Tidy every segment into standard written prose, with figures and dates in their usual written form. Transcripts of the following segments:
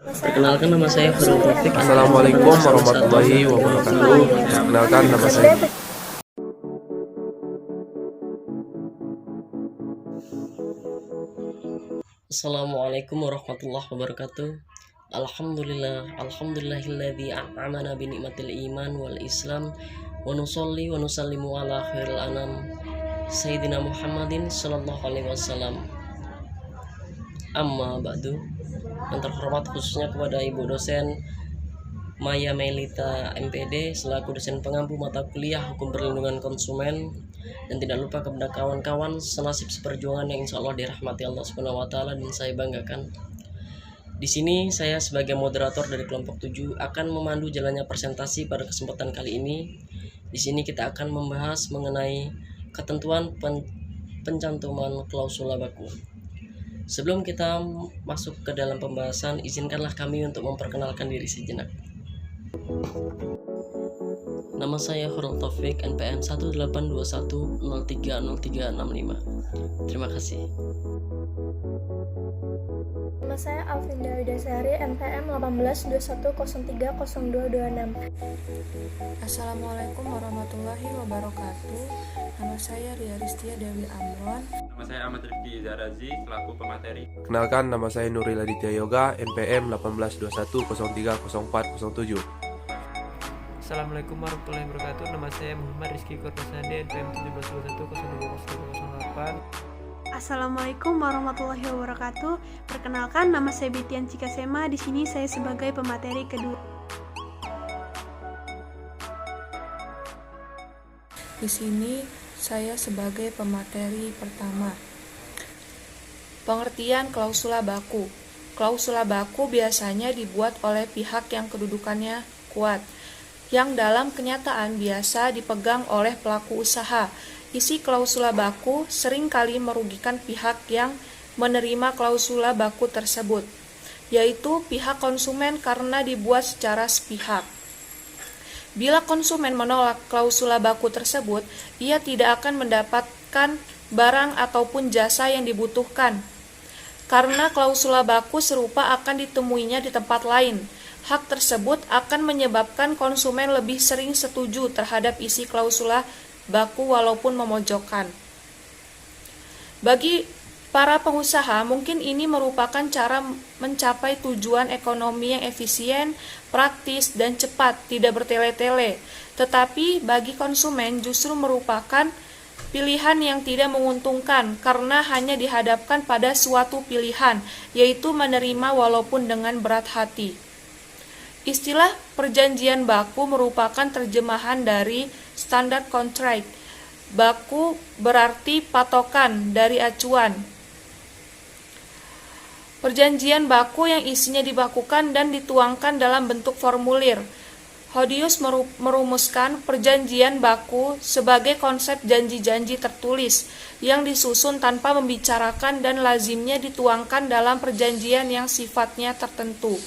Perkenalkan nama saya Hurul Taufik. Assalamualaikum warahmatullahi wabarakatuh. Perkenalkan nama saya. Assalamualaikum warahmatullahi wabarakatuh. Alhamdulillahilladzi an'amana bi ni'matil iman wal islam wa nusolli wa nusallimu ala khairil anam Sayyidina Muhammadin sallallahu alaihi wasallam. Amma ba'du. Yang terhormat khususnya kepada Ibu dosen Maya Melita MPD selaku dosen pengampu mata kuliah Hukum Perlindungan Konsumen, dan tidak lupa kepada kawan-kawan senasib seperjuangan yang insya Allah dirahmati Allah Subhanahu wa taala dan saya banggakan. Di sini saya sebagai moderator dari kelompok 7 akan memandu jalannya presentasi pada kesempatan kali ini. Di sini kita akan membahas mengenai ketentuan pencantuman klausula baku. Sebelum kita masuk ke dalam pembahasan, izinkanlah kami untuk memperkenalkan diri sejenak. Nama saya Hurul Taufik, NPM 1821030365. Terima kasih. Nama saya Alvinda Widasari, NPM 1821030226. Assalamualaikum warahmatullahi wabarakatuh. Nama saya Ria Ristia Dewi Amron. Nama saya Ahmad Rifki Zarazi selaku pemateri. Kenalkan nama saya Nuril Aditya Yoga, NPM 1821030407. Assalamualaikum warahmatullahi wabarakatuh. Nama saya Muhammad Rizky Kurniasandi, NPM 17210308. Assalamualaikum warahmatullahi wabarakatuh. Perkenalkan, nama saya Bitian Cikasema. Di sini saya sebagai pemateri kedua. Di sini saya sebagai pemateri pertama. Pengertian klausula baku. Klausula baku biasanya dibuat oleh pihak yang kedudukannya kuat, yang dalam kenyataan biasa dipegang oleh pelaku usaha. Isi klausula baku seringkali merugikan pihak yang menerima klausula baku tersebut, yaitu pihak konsumen karena dibuat secara sepihak. Bila konsumen menolak klausula baku tersebut, ia tidak akan mendapatkan barang ataupun jasa yang dibutuhkan, karena klausula baku serupa akan ditemuinya di tempat lain. Hak tersebut akan menyebabkan konsumen lebih sering setuju terhadap isi klausula baku walaupun memojokkan. Bagi para pengusaha, mungkin ini merupakan cara mencapai tujuan ekonomi yang efisien, praktis, dan cepat, tidak bertele-tele. Tetapi bagi konsumen justru merupakan pilihan yang tidak menguntungkan karena hanya dihadapkan pada suatu pilihan, yaitu menerima walaupun dengan berat hati. Istilah perjanjian baku merupakan terjemahan dari standard contract. Baku berarti patokan dari acuan. Perjanjian baku yang isinya dibakukan dan dituangkan dalam bentuk formulir. Hodius merumuskan perjanjian baku sebagai konsep janji-janji tertulis yang disusun tanpa membicarakan dan lazimnya dituangkan dalam perjanjian yang sifatnya tertentu.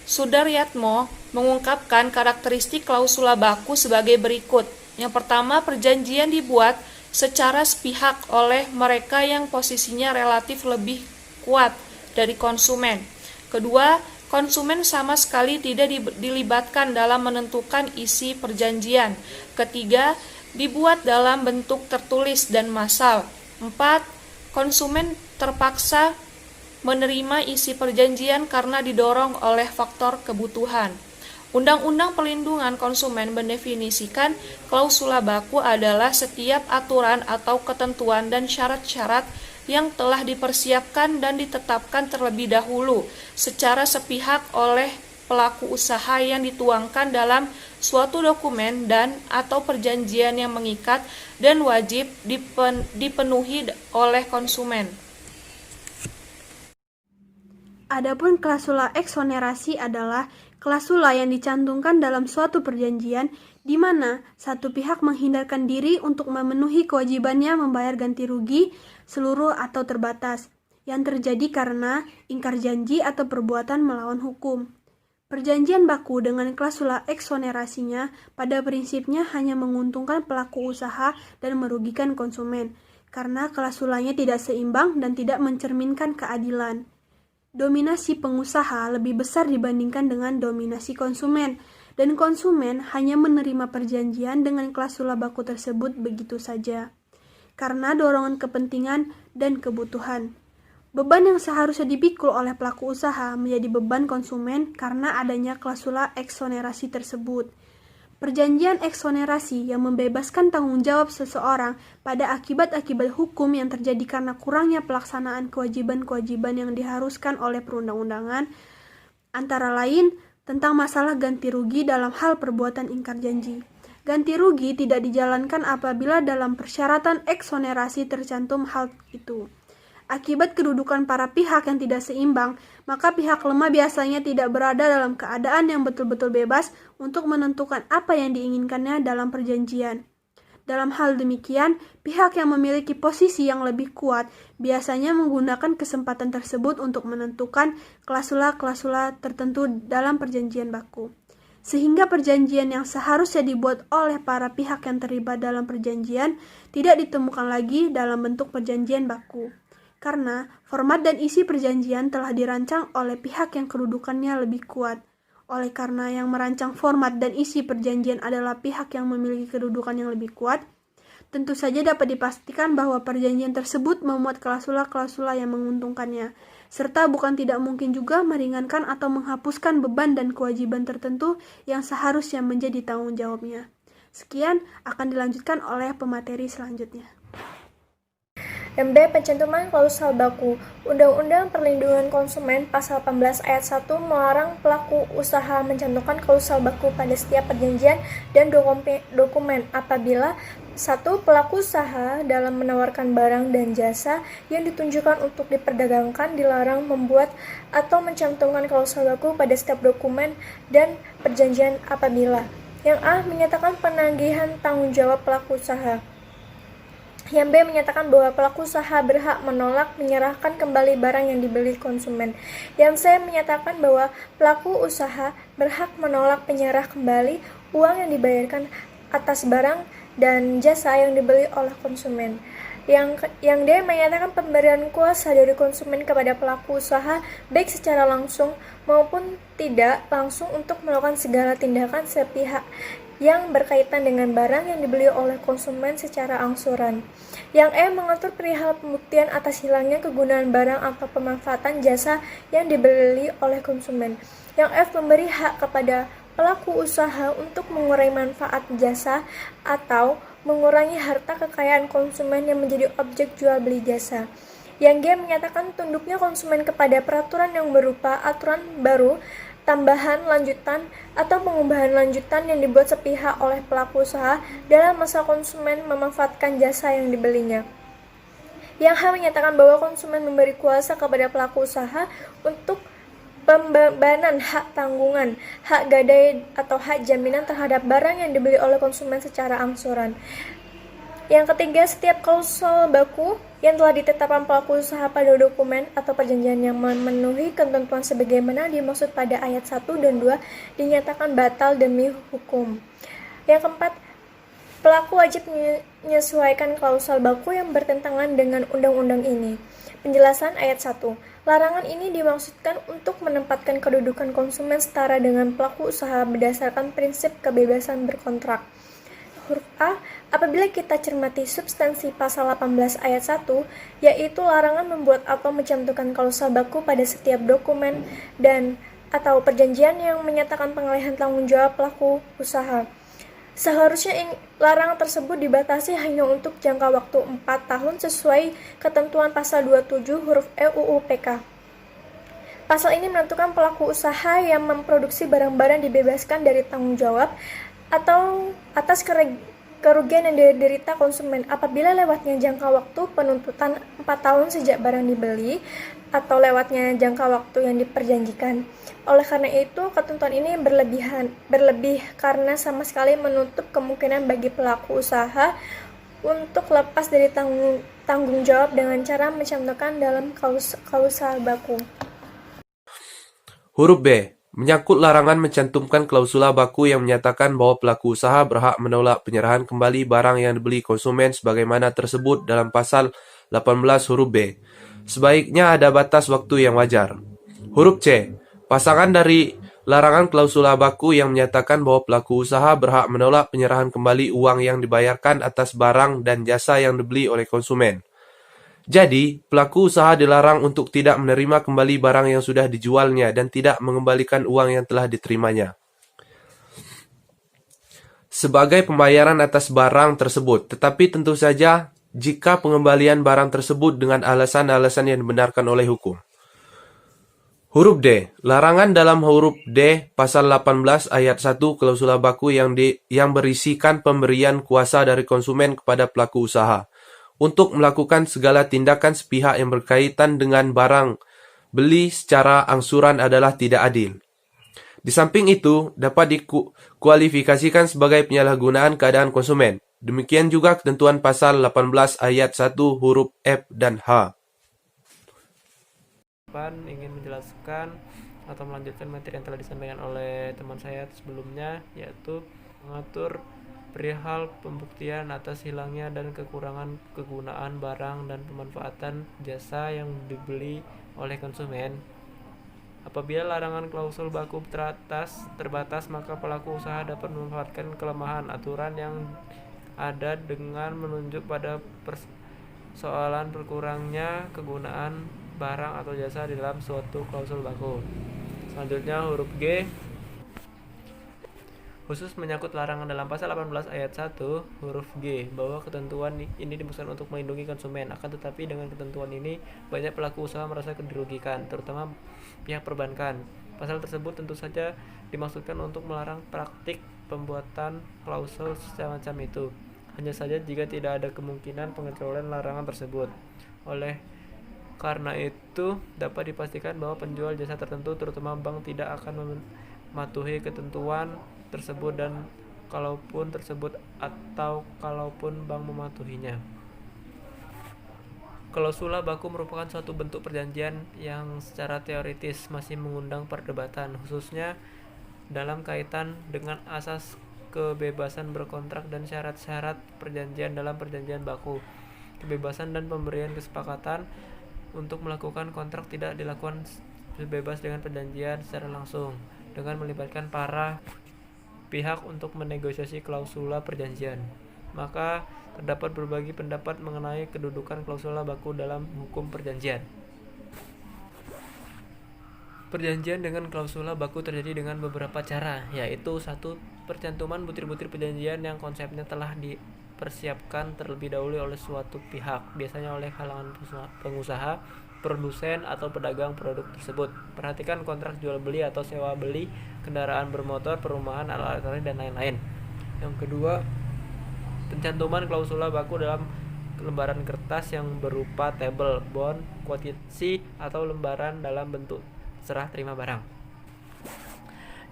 Sudaryatmo mengungkapkan karakteristik klausula baku sebagai berikut. Yang pertama, perjanjian dibuat secara sepihak oleh mereka yang posisinya relatif lebih kuat dari konsumen. Kedua, konsumen sama sekali tidak dilibatkan dalam menentukan isi perjanjian. Ketiga, dibuat dalam bentuk tertulis dan massal. 4. Konsumen terpaksa menerima isi perjanjian karena didorong oleh faktor kebutuhan. Undang-Undang Perlindungan Konsumen mendefinisikan klausula baku adalah setiap aturan atau ketentuan dan syarat-syarat yang telah dipersiapkan dan ditetapkan terlebih dahulu secara sepihak oleh pelaku usaha yang dituangkan dalam suatu dokumen dan atau perjanjian yang mengikat dan wajib dipenuhi oleh konsumen. Adapun klausula eksonerasi adalah klausula yang dicantumkan dalam suatu perjanjian di mana satu pihak menghindarkan diri untuk memenuhi kewajibannya membayar ganti rugi seluruh atau terbatas yang terjadi karena ingkar janji atau perbuatan melawan hukum. Perjanjian baku dengan klausula eksonerasinya pada prinsipnya hanya menguntungkan pelaku usaha dan merugikan konsumen karena klausulanya tidak seimbang dan tidak mencerminkan keadilan. dominasi pengusaha lebih besar dibandingkan dengan dominasi konsumen, dan konsumen hanya menerima perjanjian dengan klausula baku tersebut begitu saja, karena dorongan kepentingan dan kebutuhan. Beban yang seharusnya dipikul oleh pelaku usaha menjadi beban konsumen karena adanya klausula eksonerasi tersebut. Perjanjian eksonerasi yang membebaskan tanggung jawab seseorang pada akibat-akibat hukum yang terjadi karena kurangnya pelaksanaan kewajiban-kewajiban yang diharuskan oleh perundang-undangan, antara lain tentang masalah ganti rugi dalam hal perbuatan ingkar janji. Ganti rugi tidak dijalankan apabila dalam persyaratan eksonerasi tercantum hal itu. Akibat kedudukan para pihak yang tidak seimbang, maka pihak lemah biasanya tidak berada dalam keadaan yang betul-betul bebas untuk menentukan apa yang diinginkannya dalam perjanjian. Dalam hal demikian, pihak yang memiliki posisi yang lebih kuat biasanya menggunakan kesempatan tersebut untuk menentukan klausula-klausula tertentu dalam perjanjian baku. Sehingga perjanjian yang seharusnya dibuat oleh para pihak yang terlibat dalam perjanjian tidak ditemukan lagi dalam bentuk perjanjian baku. Karena format dan isi perjanjian telah dirancang oleh pihak yang kedudukannya lebih kuat. Oleh karena yang merancang format dan isi perjanjian adalah pihak yang memiliki kedudukan yang lebih kuat, tentu saja dapat dipastikan bahwa perjanjian tersebut memuat klausula-klausula yang menguntungkannya, serta bukan tidak mungkin juga meringankan atau menghapuskan beban dan kewajiban tertentu yang seharusnya menjadi tanggung jawabnya. Sekian akan dilanjutkan oleh pemateri selanjutnya. Yang B. Pencantuman klausal baku. Undang-Undang Perlindungan Konsumen Pasal 18 Ayat 1 melarang pelaku usaha mencantumkan klausal baku pada setiap perjanjian dan dokumen apabila 1. Pelaku usaha dalam menawarkan barang dan jasa yang ditunjukkan untuk diperdagangkan dilarang membuat atau mencantumkan klausal baku pada setiap dokumen dan perjanjian apabila yang A. Menyatakan penagihan tanggung jawab pelaku usaha. Yang B. Menyatakan bahwa pelaku usaha berhak menolak menyerahkan kembali barang yang dibeli konsumen. Yang C. Menyatakan bahwa pelaku usaha berhak menolak menyerah kembali uang yang dibayarkan atas barang dan jasa yang dibeli oleh konsumen. Yang D. Menyatakan pemberian kuasa dari konsumen kepada pelaku usaha baik secara langsung maupun tidak langsung untuk melakukan segala tindakan sepihak yang berkaitan dengan barang yang dibeli oleh konsumen secara angsuran. Yang E. Mengatur perihal pembuktian atas hilangnya kegunaan barang atau pemanfaatan jasa yang dibeli oleh konsumen. Yang F. Memberi hak kepada pelaku usaha untuk mengurangi manfaat jasa atau mengurangi harta kekayaan konsumen yang menjadi objek jual beli jasa. Yang G. Menyatakan tunduknya konsumen kepada peraturan yang berupa aturan baru, tambahan, lanjutan, atau pengubahan lanjutan yang dibuat sepihak oleh pelaku usaha dalam masa konsumen memanfaatkan jasa yang dibelinya. Yang H. Menyatakan bahwa konsumen memberi kuasa kepada pelaku usaha untuk pembebanan hak tanggungan, hak gadai atau hak jaminan terhadap barang yang dibeli oleh konsumen secara angsuran. Yang ketiga, setiap klausul baku yang telah ditetapkan pelaku usaha pada dokumen atau perjanjian yang memenuhi ketentuan sebagaimana dimaksud pada ayat 1 dan 2 dinyatakan batal demi hukum. Yang keempat, pelaku wajib menyesuaikan klausul baku yang bertentangan dengan undang-undang ini. Penjelasan ayat 1. Larangan ini dimaksudkan untuk menempatkan kedudukan konsumen setara dengan pelaku usaha berdasarkan prinsip kebebasan berkontrak. Huruf A, apabila kita cermati substansi pasal 18 ayat 1, yaitu larangan membuat atau mencantumkan klausul baku pada setiap dokumen dan atau perjanjian yang menyatakan pengalihan tanggung jawab pelaku usaha. Seharusnya larangan tersebut dibatasi hanya untuk jangka waktu 4 tahun sesuai ketentuan pasal 27 huruf E UU PK. Pasal ini menentukan pelaku usaha yang memproduksi barang-barang dibebaskan dari tanggung jawab atau atas kerugian yang diderita konsumen apabila lewatnya jangka waktu penuntutan 4 tahun sejak barang dibeli atau lewatnya jangka waktu yang diperjanjikan. Oleh karena itu, ketentuan ini berlebih karena sama sekali menutup kemungkinan bagi pelaku usaha untuk lepas dari tanggung jawab dengan cara mencantumkan dalam klausul baku. Huruf B. Menyangkut larangan mencantumkan klausula baku yang menyatakan bahwa pelaku usaha berhak menolak penyerahan kembali barang yang dibeli konsumen sebagaimana tersebut dalam pasal 18 huruf B. Sebaiknya ada batas waktu yang wajar. Huruf C. Pasangan dari larangan klausula baku yang menyatakan bahwa pelaku usaha berhak menolak penyerahan kembali uang yang dibayarkan atas barang dan jasa yang dibeli oleh konsumen. Jadi, pelaku usaha dilarang untuk tidak menerima kembali barang yang sudah dijualnya dan tidak mengembalikan uang yang telah diterimanya sebagai pembayaran atas barang tersebut, tetapi tentu saja jika pengembalian barang tersebut dengan alasan-alasan yang dibenarkan oleh hukum. Huruf D. Larangan dalam huruf D pasal 18 ayat 1 klausula baku yang berisikan pemberian kuasa dari konsumen kepada pelaku usaha untuk melakukan segala tindakan sepihak yang berkaitan dengan barang beli secara angsuran adalah tidak adil. Di samping itu, dapat dikualifikasikan sebagai penyalahgunaan keadaan konsumen. Demikian juga ketentuan pasal 18 ayat 1 huruf F dan H. Ingin menjelaskan atau melanjutkan materi yang telah disampaikan oleh teman saya sebelumnya, yaitu mengatur perihal pembuktian atas hilangnya dan kekurangan kegunaan barang dan pemanfaatan jasa yang dibeli oleh konsumen. Apabila larangan klausul baku terbatas, maka pelaku usaha dapat memanfaatkan kelemahan aturan yang ada dengan menunjuk pada persoalan berkurangnya kegunaan barang atau jasa di dalam suatu klausul baku. Selanjutnya huruf G, khusus menyangkut larangan dalam pasal 18 ayat 1 huruf G, bahwa ketentuan ini dimaksudkan untuk melindungi konsumen. Akan tetapi dengan ketentuan ini banyak pelaku usaha merasa dirugikan, terutama pihak perbankan. Pasal tersebut tentu saja dimaksudkan untuk melarang praktik pembuatan klausul semacam itu, hanya saja jika tidak ada kemungkinan pengecualian larangan tersebut. Oleh karena itu dapat dipastikan bahwa penjual jasa tertentu, terutama bank, tidak akan mematuhi ketentuan tersebut, dan kalaupun bank mematuhinya. Klausula baku merupakan suatu bentuk perjanjian yang secara teoritis masih mengundang perdebatan, khususnya dalam kaitan dengan asas kebebasan berkontrak dan syarat-syarat perjanjian dalam perjanjian baku. Kebebasan dan pemberian kesepakatan untuk melakukan kontrak tidak dilakukan bebas dengan perjanjian secara langsung, dengan melibatkan para pihak untuk menegosiasi klausula perjanjian. Maka terdapat berbagai pendapat mengenai kedudukan klausula baku dalam hukum perjanjian. Perjanjian dengan klausula baku terjadi dengan beberapa cara, yaitu 1. Percantuman butir-butir perjanjian yang konsepnya telah dipersiapkan terlebih dahulu oleh suatu pihak, biasanya oleh kalangan pengusaha, produsen, atau pedagang produk tersebut. Perhatikan kontrak jual beli atau sewa beli kendaraan bermotor, perumahan, alat elektronik, dan lain-lain. Yang kedua, pencantuman klausula baku dalam lembaran kertas yang berupa tabel, bond, kuitansi, atau lembaran dalam bentuk serah terima barang.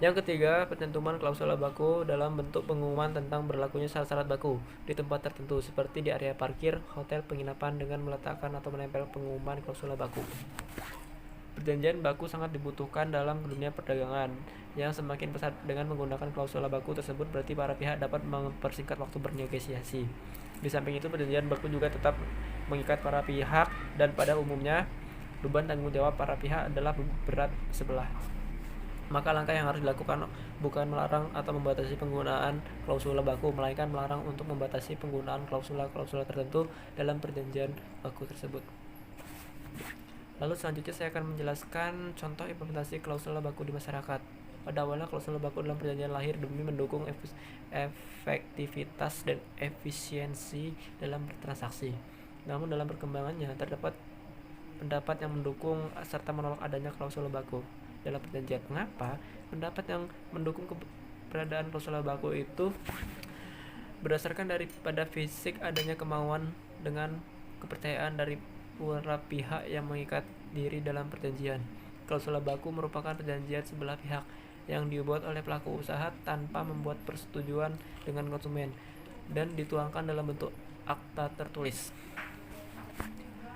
Yang ketiga, pencantuman klausula baku dalam bentuk pengumuman tentang berlakunya syarat-syarat baku di tempat tertentu, seperti di area parkir, hotel, penginapan, dengan meletakkan atau menempel pengumuman klausula baku. Perjanjian baku sangat dibutuhkan dalam dunia perdagangan yang semakin pesat. Dengan menggunakan klausula baku tersebut, berarti para pihak dapat mempersingkat waktu bernegosiasi. Di samping itu, perjanjian baku juga tetap mengikat para pihak, dan pada umumnya beban tanggung jawab para pihak adalah berat sebelah. Maka langkah yang harus dilakukan bukan melarang atau membatasi penggunaan klausula baku, melainkan melarang untuk membatasi penggunaan klausula-klausula tertentu dalam perjanjian baku tersebut. Lalu selanjutnya saya akan menjelaskan contoh implementasi klausula baku di masyarakat. Pada awalnya klausula baku dalam perjanjian lahir demi mendukung efektivitas dan efisiensi dalam bertransaksi. Namun dalam perkembangannya terdapat pendapat yang mendukung serta menolak adanya klausula baku dalam perjanjian. Mengapa? Pendapat yang mendukung keberadaan klausula baku itu berdasarkan daripada fisik adanya kemauan dengan kepercayaan dari para pihak yang mengikat diri dalam perjanjian. Klausula baku merupakan perjanjian sebelah pihak yang dibuat oleh pelaku usaha tanpa membuat persetujuan dengan konsumen dan dituangkan dalam bentuk akta tertulis.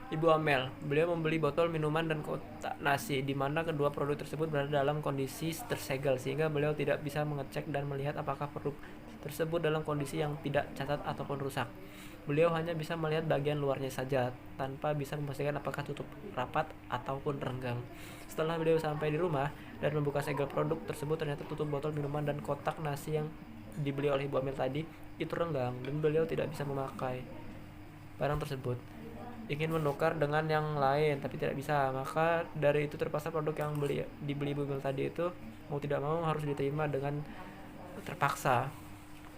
Ibu Amel, beliau membeli botol minuman dan kotak nasi, di mana kedua produk tersebut berada dalam kondisi tersegel, sehingga beliau tidak bisa mengecek dan melihat apakah produk tersebut dalam kondisi yang tidak cacat ataupun rusak. Beliau hanya bisa melihat bagian luarnya saja, tanpa bisa memastikan apakah tutup rapat ataupun renggang. Setelah beliau sampai di rumah dan membuka segel produk tersebut, ternyata tutup botol minuman dan kotak nasi yang dibeli oleh Ibu Amel tadi itu renggang dan beliau tidak bisa memakai barang tersebut. Ingin menukar dengan yang lain tapi tidak bisa. Maka dari itu terpaksa produk yang dibeli Ibu Amel tadi itu mau tidak mau harus diterima dengan terpaksa,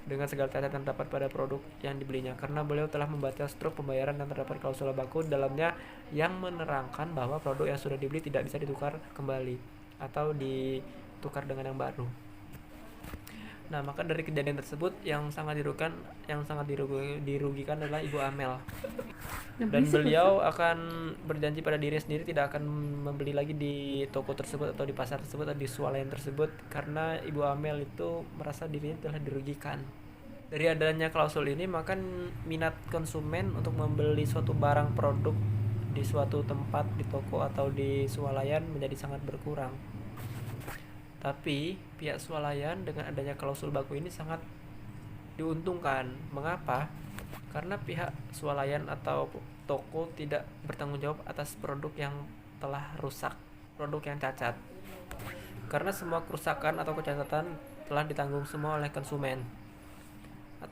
dengan segala cacat yang terdapat pada produk yang dibelinya, karena beliau telah membaca struk pembayaran dan terdapat klausul baku dalamnya yang menerangkan bahwa produk yang sudah dibeli tidak bisa ditukar kembali atau ditukar dengan yang baru. Nah, maka dari kejadian tersebut yang sangat dirugikan adalah Ibu Amel. Dan beliau akan berjanji pada diri sendiri tidak akan membeli lagi di toko tersebut atau di pasar tersebut atau di swalayan tersebut, karena Ibu Amel itu merasa dirinya telah dirugikan. Dari adanya klausul ini, maka minat konsumen untuk membeli suatu barang produk di suatu tempat, di toko atau di swalayan menjadi sangat berkurang. Tapi pihak swalayan dengan adanya klausul baku ini sangat diuntungkan. Mengapa? Karena pihak swalayan atau toko tidak bertanggung jawab atas produk yang telah rusak, produk yang cacat. Karena semua kerusakan atau kecacatan telah ditanggung semua oleh konsumen,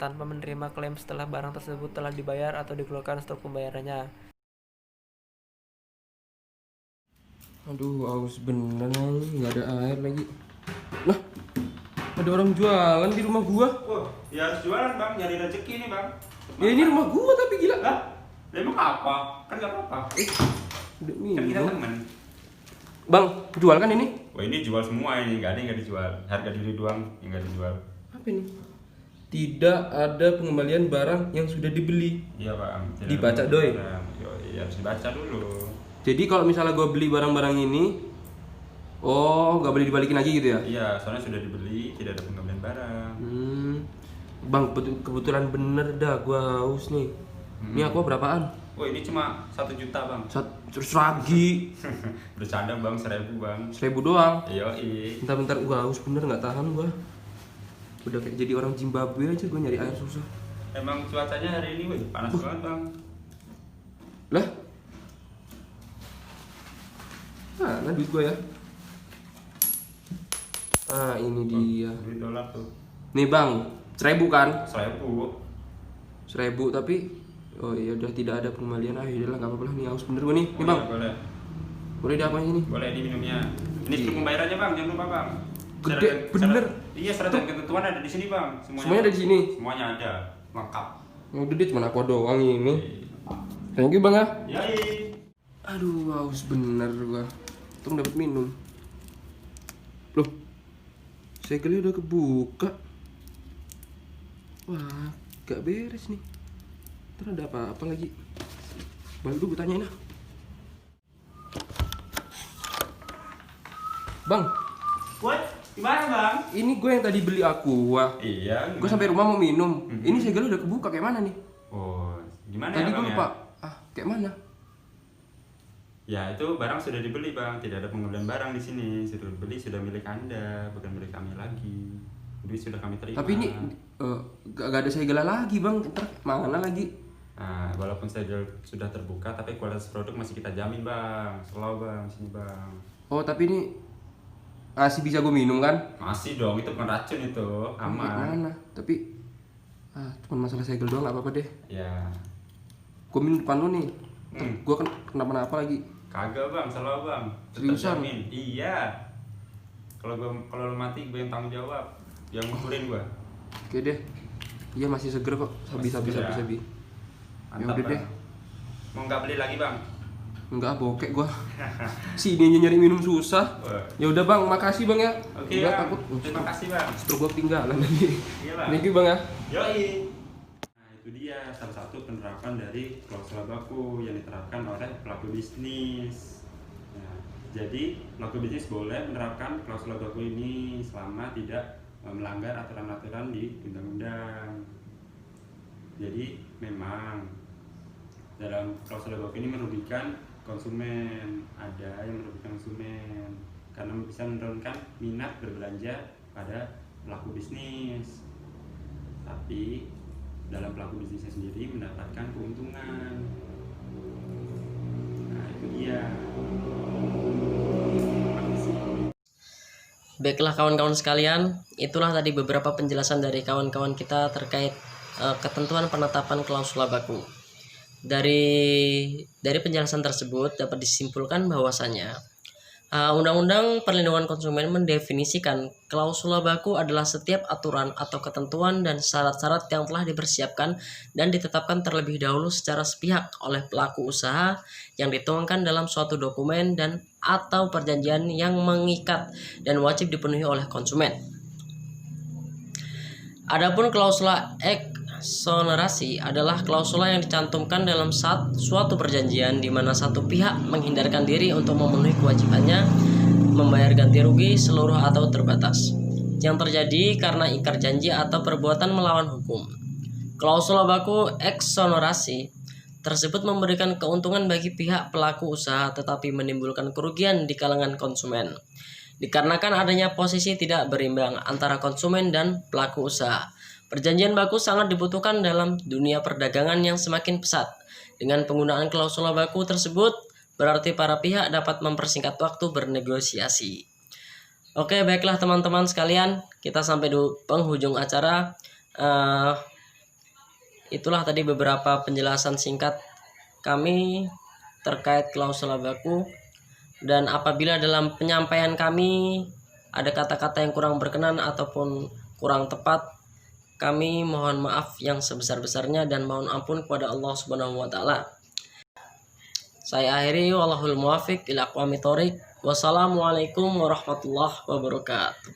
tanpa menerima klaim setelah barang tersebut telah dibayar atau dikeluarkan struk pembayarannya. Aduh, aus bener nih, nggak ada air lagi. Lah, ada orang jualan di rumah gua. Oh, ya harus jualan bang, nyari rezeki nih bang. Ya ini rumah gua tapi gila. Lah, emang apa? Kan nggak apa-apa. Udah Kan kita minum. temen. Bang, jual kan ini? Wah ini jual semua ini, nggak ada yang nggak dijual. Harga diri doang yang nggak dijual. Apa ini? Tidak ada pengembalian barang yang sudah dibeli. Iya bang. Tidak Dibaca, ada Doi. barang. Iya harus dibaca dulu. Jadi kalau misalnya gua beli barang-barang ini, oh nggak boleh dibalikin lagi gitu ya? Iya, soalnya sudah dibeli, tidak ada pengembalian barang. Bang, kebetulan bener dah gua haus nih. Ini aku berapaan? Oh ini cuma 1 juta bang. Terus lagi Bercanda bang, 1.000 bang. 1.000 doang. Iya. Bentar gua haus bener nggak tahan gua. Udah kayak jadi orang Zimbabwe aja gua nyari air susah. Emang cuacanya hari ini panas banget bang. Lah? Nah duit gua ya. Ah ini dia. Duit dolar tuh. Nih bang, 1.000 kan? 1.000. 1.000 tapi oh iya udah tidak ada pengembalian. Ah yaudahlah nggak apa-apa lah, nih haus bener gua nih. Nih Oh, bang, iya, boleh. boleh diapain ini? Boleh diminumnya. Ini struk pembayarannya bang, jangan lupa bang. Gede, bener. Iya, syarat dan ketentuan ada di sini bang. Semuanya ada di sini? Semuanya ada, lengkap. Yang udah dia cuma aku doang ini. Thank you bang ya. Yai. Aduh haus bener gua. Untung dapat minum. Loh, segelnya udah kebuka. Wah, gak beres nih. Ntar ada apa-apa lagi. Balik dulu gue tanyain lah. Bang, What? Gimana bang? ini gue yang tadi beli aqua. Iya. Gue sampai rumah mau minum. Ini segelnya udah kebuka kayak mana nih? Oh, gimana Tadi ya gue bang lupa. ya? Kayak mana? Ya itu barang sudah dibeli bang, tidak ada pengembalian barang di sini. Sudah dibeli, sudah milik anda, bukan milik kami lagi. Duit sudah kami terima. Tapi ini gak ada segel lagi bang. Ntar mana lagi? Nah, walaupun segel sudah terbuka, tapi kualitas produk masih kita jamin bang. Selalu bang, sini bang. Oh tapi ini masih bisa gue minum kan? Masih dong, itu bukan racun itu, aman. Mana? Tapi cuma masalah segel doang, gak apa-apa deh. Ya, Gue minum depan lo nih. Gue kan kenapa-napa lagi. kagak bang, selalu bang. Tetap Seriusan? jamin. Iya. Kalau lo mati, gue yang tanggung jawab. Yang ngukurin gue. Oke deh. Iya masih seger kok. Masih seger ya? Sabi. Mantap udah bang. deh. Mau nggak beli lagi bang? Enggak bokek gua. Sini aja nyari minum susah. Wah. Ya udah bang, makasih bang ya. Oke Enggak bang. takut. Terima kasih bang. Struk gua ketinggalan lagi. Iya bang. Thank you bang ya. Yoi. Nah itu dia salah satu penerapan dari klausul baku yang diterapkan oleh pelaku bisnis. Nah, jadi pelaku bisnis boleh menerapkan klausul baku ini selama tidak melanggar aturan-aturan di undang-undang. Jadi memang dalam klausul baku ini merugikan konsumen, ada yang merugikan konsumen karena bisa menurunkan minat berbelanja pada pelaku bisnis. Tapi dalam pelaku bisnisnya sendiri mendapatkan keuntungan. Nah, itu dia. Baiklah kawan-kawan sekalian, itulah tadi beberapa penjelasan dari kawan-kawan kita terkait ketentuan penetapan klausula baku. Dari penjelasan tersebut dapat disimpulkan bahwasanya Undang-Undang Perlindungan Konsumen mendefinisikan klausula baku adalah setiap aturan atau ketentuan dan syarat-syarat yang telah dipersiapkan dan ditetapkan terlebih dahulu secara sepihak oleh pelaku usaha yang dituangkan dalam suatu dokumen dan atau perjanjian yang mengikat dan wajib dipenuhi oleh konsumen. Adapun klausula eksonerasi adalah klausula yang dicantumkan dalam suatu perjanjian di mana satu pihak menghindarkan diri untuk memenuhi kewajibannya membayar ganti rugi seluruh atau terbatas yang terjadi karena ingkar janji atau perbuatan melawan hukum. Klausula baku eksonerasi tersebut memberikan keuntungan bagi pihak pelaku usaha tetapi menimbulkan kerugian di kalangan konsumen dikarenakan adanya posisi tidak berimbang antara konsumen dan pelaku usaha. Perjanjian baku sangat dibutuhkan dalam dunia perdagangan yang semakin pesat. Dengan penggunaan klausula baku tersebut, berarti para pihak dapat mempersingkat waktu bernegosiasi. Oke, baiklah teman-teman sekalian, kita sampai di penghujung acara. Itulah tadi beberapa penjelasan singkat kami terkait klausula baku. Dan apabila dalam penyampaian kami ada kata-kata yang kurang berkenan ataupun kurang tepat, kami mohon maaf yang sebesar-besarnya dan mohon ampun kepada Allah Subhanahu wa taala. Saya akhiri, wallahul muwaffiq ila aqwamit thoriq. Wassalamualaikum warahmatullahi wabarakatuh.